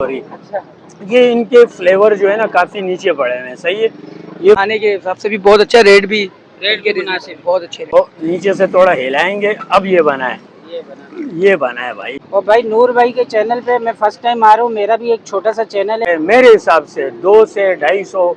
Sorry, ये इनके flavour जो है ना काफी नीचे पड़े हुए हैं। सही है, ये खाने के हिसाब से भी बहुत अच्छा, रेट के मुनासिब, बहुत अच्छे रेट। तो नीचे से थोड़ा हिलाएंगे। अब ये बना है, ये बना है भाई। और भाई नूर भाई के चैनल पे मैं फर्स्ट टाइम आ रहा हूँ, मेरा भी एक छोटा सा चैनल है। मेरे हिसाब से 2 से 250,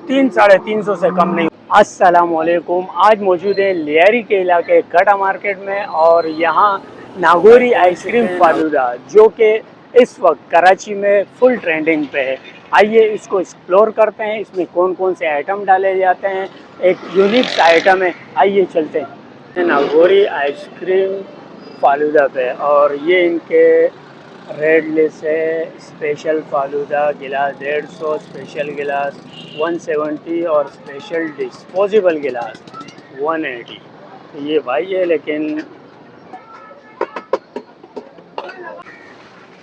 300-350 से कम नहीं। अस्सलाम वालेकुम, आज मौजूद है लियारी के इलाके कटा मार्केट में, और यहाँ नागौरी आइसक्रीम फालूदा जो कि इस वक्त कराची में फुल ट्रेंडिंग पे है। आइए इसको एक्सप्लोर करते हैं, इसमें कौन कौन से आइटम डाले जाते हैं। एक यूनिक सा आइटम है, आइए चलते हैं नागौरी आइसक्रीम फालूदा पे। और ये इनके रेड लिस्ट है। स्पेशल फालूदा गिलास 150, स्पेशल गिलास 170 और स्पेशल डिस्पोजेबल गिलास 180। तो ये भाई है, लेकिन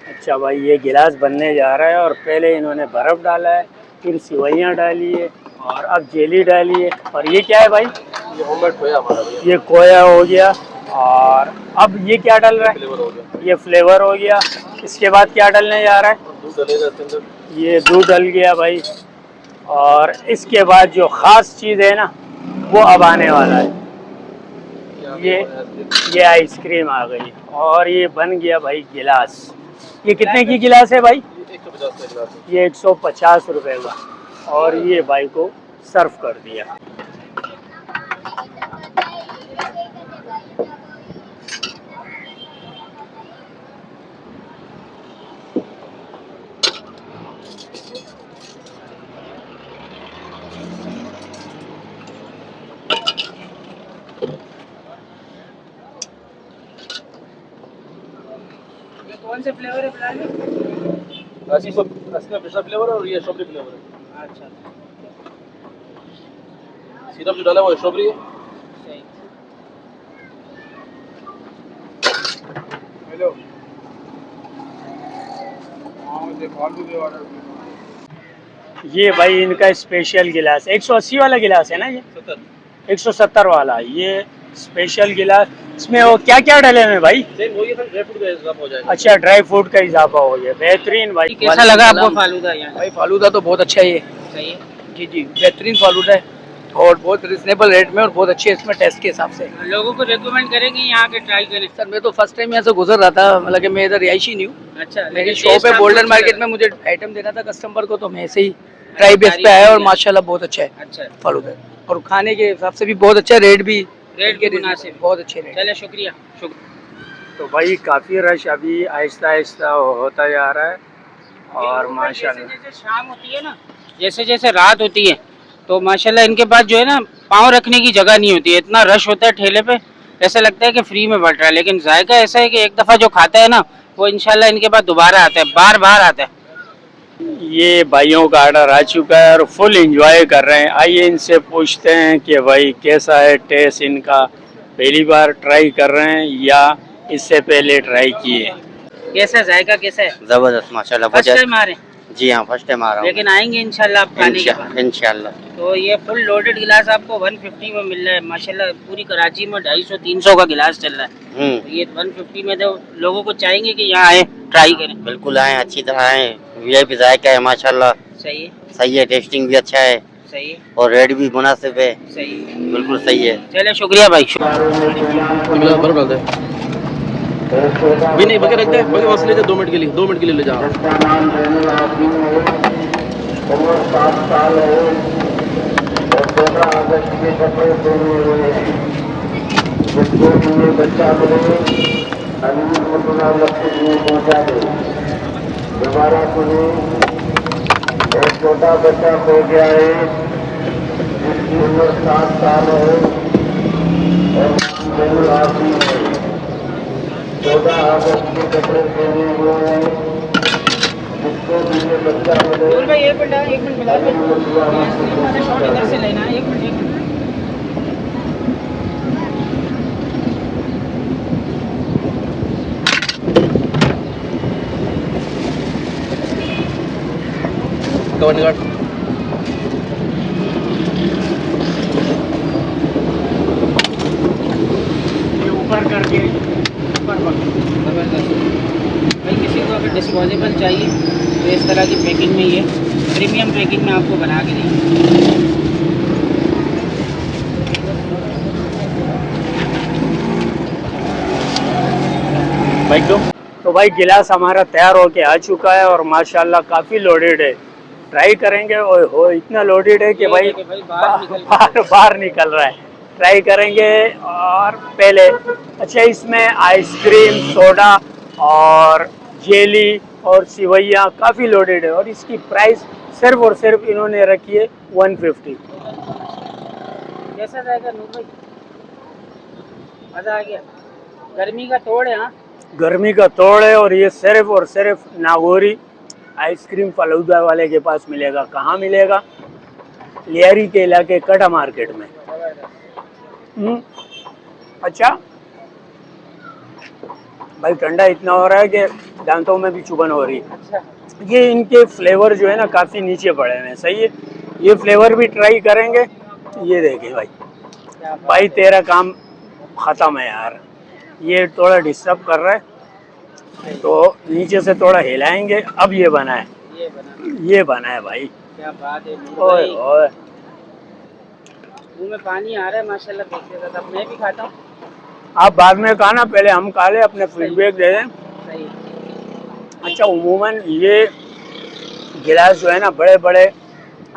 अच्छा भाई ये गिलास बनने जा रहा है, और पहले इन्होंने बर्फ़ डाला है, फिर सिवैयाँ डाली है, और अब जेली डाली है। और ये क्या है भाई? ये होममेड खोया हमारा भैया। ये खोया हो गया। और अब ये क्या डल रहा है? फ्लेवर हो गया। ये फ्लेवर हो गया। इसके बाद क्या डलने जा रहा है? दूध डलेगा इसके अंदर। ये दूध डल गया भाई। और इसके बाद जो ख़ास चीज़ है ना, वो अब आने वाला है। ये आइसक्रीम आ गई, और ये बन गया भाई गिलास। ये कितने की गिलास है भाई? 150 का गिलास है। ये 150 रुपए का। और ये भाई को सर्व कर दिया। कौन से फ्लेवर है फिलहाल में? इसमें पिस्ता फ्लेवर है और ये स्ट्रॉबेरी फ्लेवर है। अच्छा, सिरप जो डाला है वो स्ट्रॉबेरी है। सही। हेलो, ये भाई इनका स्पेशल गिलास 180 वाला गिलास है ना, ये 170 वाला ये स्पेशल गिलास। इसमें वो क्या क्या डले हुए हैं भाई? वही है, ड्राई फ्रूट का इजाफा हो जाएगा। अच्छा, ड्राई फ्रूट का इजाफा हो गया। बेहतरीन भाई। कैसा लगा आपको फालूदा यहाँ? भाई फालूदा तो बहुत अच्छा है ये। सही है। जी जी, बेहतरीन फालूदा है, और बहुत रिजनेबल रेट में, और बहुत अच्छे इसमें टेस्ट के हिसाब से। लोगों को रेकमेंड करेंगे यहाँ के ट्राई करें? सर मैं तो फर्स्ट टाइम यहाँ से गुजर रहा था, मतलब कि मैं इधर रिहायशी नहीं हूँ। अच्छा, मेरी शॉप है गोल्डन मार्केट में, मुझे आइटम देना था कस्टमर को, तो मैं ऐसे ही ट्राई बेस पे आया, और माशाल्लाह बहुत अच्छा है अच्छा, फालूदा। और खाने के हिसाब से भी बहुत अच्छा, रेट के मुनासिब, बहुत अच्छे रेट। चले शुक्रिया। तो भाई काफ़ी रश अभी आहिस्ता आहिस्ता होता जा रहा है, और माशाल्लाह जैसे शाम होती है ना, जैसे जैसे रात होती है, तो माशाल्लाह इनके पास जो है ना पाँव रखने की जगह नहीं होती है। इतना रश होता है ठेले पे, ऐसा लगता है कि फ्री में बट रहा है। लेकिन जायका ऐसा है कि एक दफ़ा जो खाता है ना, वो इंशाल्लाह इनके पास दोबारा आता है, बार बार आता है। ये भाइयों का आर्डर आ चुका है और फुल एंजॉय कर रहे हैं। आइए इनसे पूछते हैं कि भाई कैसा है टेस्ट इनका, पहली बार ट्राई कर रहे हैं या इससे पहले ट्राई किए? कैसा जायका कैसा है? जबरदस्त माशाल्लाह। फर्स्ट टाइम आ रहे हैं? जी हाँ, फर्स्ट टाइम आ रहा हूँ। लेकिन आएंगे इंशाल्लाह आप खाने के बाद। इंशाल्लाह। तो ये फुल लोडेड गिलास आपको 150 में मिल रहा है। माशाल्लाह पूरी कराची में 250-300 का गिलास चल रहा है, तो ये 150 में तो लोगों को चाहेंगे कि यहाँ आए ट्राई करें। बिल्कुल आए, अच्छी तरह आए। वीआईपी जायका है माशाल्लाह। सही है, सही है, टेस्टिंग भी अच्छा है, सही है, और रेट भी मुनासिब है। सही है, बिल्कुल सही है। चले शुक्रिया भाई। गिलास बर्फ डाल दे। भी नहीं बके रख दे, बके वहाँ से ले जा, 2 मिनट के लिए, 2 मिनट के लिए ले जा। दोबारा सुनिए, एक छोटा बच्चा हो गया है जिसकी उम्र 7 साल है और आदमी है। 14 अगस्त के कपड़े पहने हुए हैं, जिसको भी ये बच्चा मिले। भाई एक मिनट मिला दे, शॉट इधर से लेना है। एक मिनट कवर निकाल। ये ऊपर करके भाई किसी को अगर डिस्पोजेबल चाहिए तो इस तरह की पैकिंग में ये प्रीमियम पैकिंग में आपको बना के देंगे। बाइक दो। तो भाई गिलास हमारा तैयार होके आ चुका है और माशाल्लाह काफ़ी लोडेड है। ट्राई करेंगे और हो इतना लोडेड है कि ये भाई देखिए भाई बाहर बाहर निकल रहा है। ट्राई करेंगे। और पहले अच्छा इसमें आइसक्रीम, सोडा और जेली और सिवैया काफ़ी लोडेड है और इसकी प्राइस सिर्फ और सिर्फ इन्होंने रखी है 150। कैसा जाएगा नूर भाई? मज़ा आ गया। गर्मी का तोड़ है। हाँ, गर्मी का तोड़ है और ये सिर्फ और सिर्फ नागौरी आइसक्रीम फालूदा वाले के पास मिलेगा। कहाँ मिलेगा? लियारी के इलाके कटा मार्केट में। अच्छा भाई ठंडा इतना हो रहा है कि दांतों में भी चुभन हो रही है। अच्छा ये इनके फ्लेवर जो है ना काफ़ी नीचे पड़े हुए हैं। सही है, ये फ्लेवर भी ट्राई करेंगे। ये देखिए भाई, क्या बात भाई तेरा काम ख़त्म है यार। ये थोड़ा डिस्टर्ब कर रहा है तो नीचे से थोड़ा हिलाएंगे। अब ये बना है, ये बना है भाई। क्या बात है नूर ओए भाई, ओए, मुंह में पानी आ रहा है माशाल्लाह देखते साथ। अब मैं भी खाता हूँ। आप बाद में खाना, पहले हम खा लें, अपने फीडबैक दे दें। सही है। अच्छा उमूमन ये गिलास जो है ना बड़े बड़े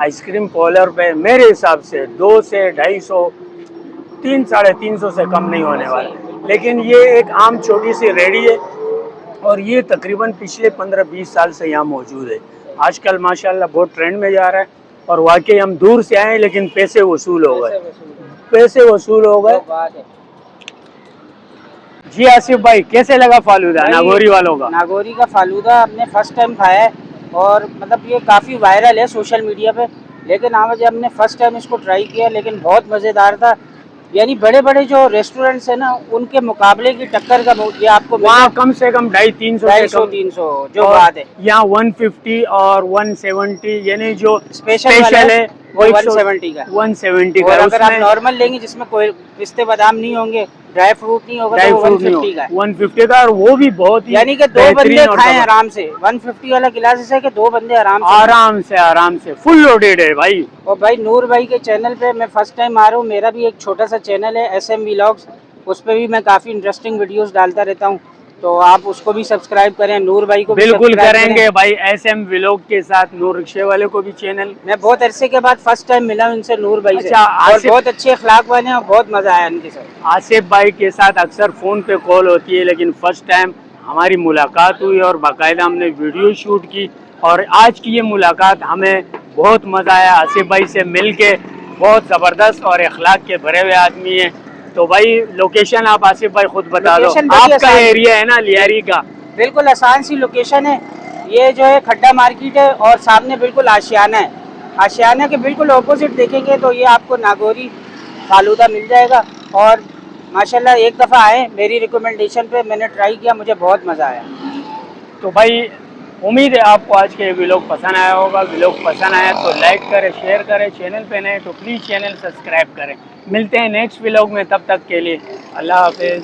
आइसक्रीम पार्लर पे मेरे हिसाब से 200 से 250, 300-350 से कम नहीं होने वाला। लेकिन ये एक आम छोटी सी रेडी है और ये तकरीबन पिछले 15-20 साल से यहाँ मौजूद है। आजकल माशाल्लाह बहुत ट्रेंड में जा रहा है और वाकई हम दूर से आए लेकिन पैसे वसूल हो गए, पैसे वसूल हो गए। क्या बात है। जी आसिफ भाई, कैसे लगा फालूदा भाई, नागौरी वालों का? नागौरी का फालूदा हमने फर्स्ट टाइम खाया है और मतलब ये काफ़ी वायरल है सोशल मीडिया पे, लेकिन आज हमने फर्स्ट टाइम इसको ट्राई किया लेकिन बहुत मज़ेदार था। यानी बड़े बड़े जो रेस्टोरेंट्स हैं ना उनके मुकाबले की टक्कर का ये आपको वहाँ कम से कम 250-300 से 250-300 जो और बात है। यहाँ 150 और 170 यानी जो स्पेशल वाला है वो वो 170 का। 170 और का। अगर आप उसमें नॉर्मल लेंगे जिसमें कोई पिस्ते बादाम नहीं होंगे, ड्राई फ्रूट नहीं होगा, ड्राई तो वो फ्रूट नहीं 150 का है। 150 का, और वो भी बहुत ही यानी कि दो बेहतरीन बंदे और खाएं जबरदस्त। आराम से। 150 वाला गिलास ऐसा है कि दो बंदे आराम से फुल लोडेड है भाई। और भाई नूर भाई के चैनल पे मैं फर्स्ट टाइम आ रहा हूँ। मेरा भी एक छोटा सा चैनल है SM व्लॉग्स, उस पे भी मैं काफ़ी इंटरेस्टिंग वीडियोस डालता रहता हूँ, तो आप उसको भी सब्सक्राइब करें। नूर भाई को भी बिल्कुल सब्सक्राइब करेंगे भाई। SM व्लॉग के साथ नूर रिक्शे वाले को भी चैनल। मैं बहुत अरसे के बाद फर्स्ट टाइम मिला हूँ इनसे, नूर भाई से, अच्छा, और आसिफ- बहुत अच्छे अखलाक वाले हैं और बहुत मज़ा आया इनके साथ। आसिफ भाई के साथ अक्सर फ़ोन पे कॉल होती है लेकिन फ़र्स्ट टाइम हमारी मुलाकात हुई और बाकायदा हमने वीडियो शूट की और आज की ये मुलाकात हमें बहुत मज़ा आया। आसिफ भाई से मिल के बहुत ज़बरदस्त और अखलाक के भरे हुए आदमी हैं। तो भाई लोकेशन आप आसिफ भाई खुद बता दो। लोकेशन बड़ी आपका आसान है। एरिया है ना लियारी का? बिल्कुल आसान सी लोकेशन है। ये जो है खड्डा मार्केट है और सामने बिल्कुल आशियाना है। आशियाना के बिल्कुल ऑपोजिट देखेंगे तो ये आपको नागौरी फालूदा मिल जाएगा। और माशाल्लाह एक दफ़ा आए मेरी रिकमेंडेशन पे, मैंने ट्राई किया, मुझे बहुत मज़ा आया। तो भाई उम्मीद है आपको आज के व्लॉग पसंद आया होगा। व्लॉग पसंद आया तो लाइक करें, शेयर करें। चैनल पे नए तो प्लीज़ चैनल सब्सक्राइब करें। मिलते हैं नेक्स्ट व्लॉग में, तब तक के लिए अल्लाह हाफिज़।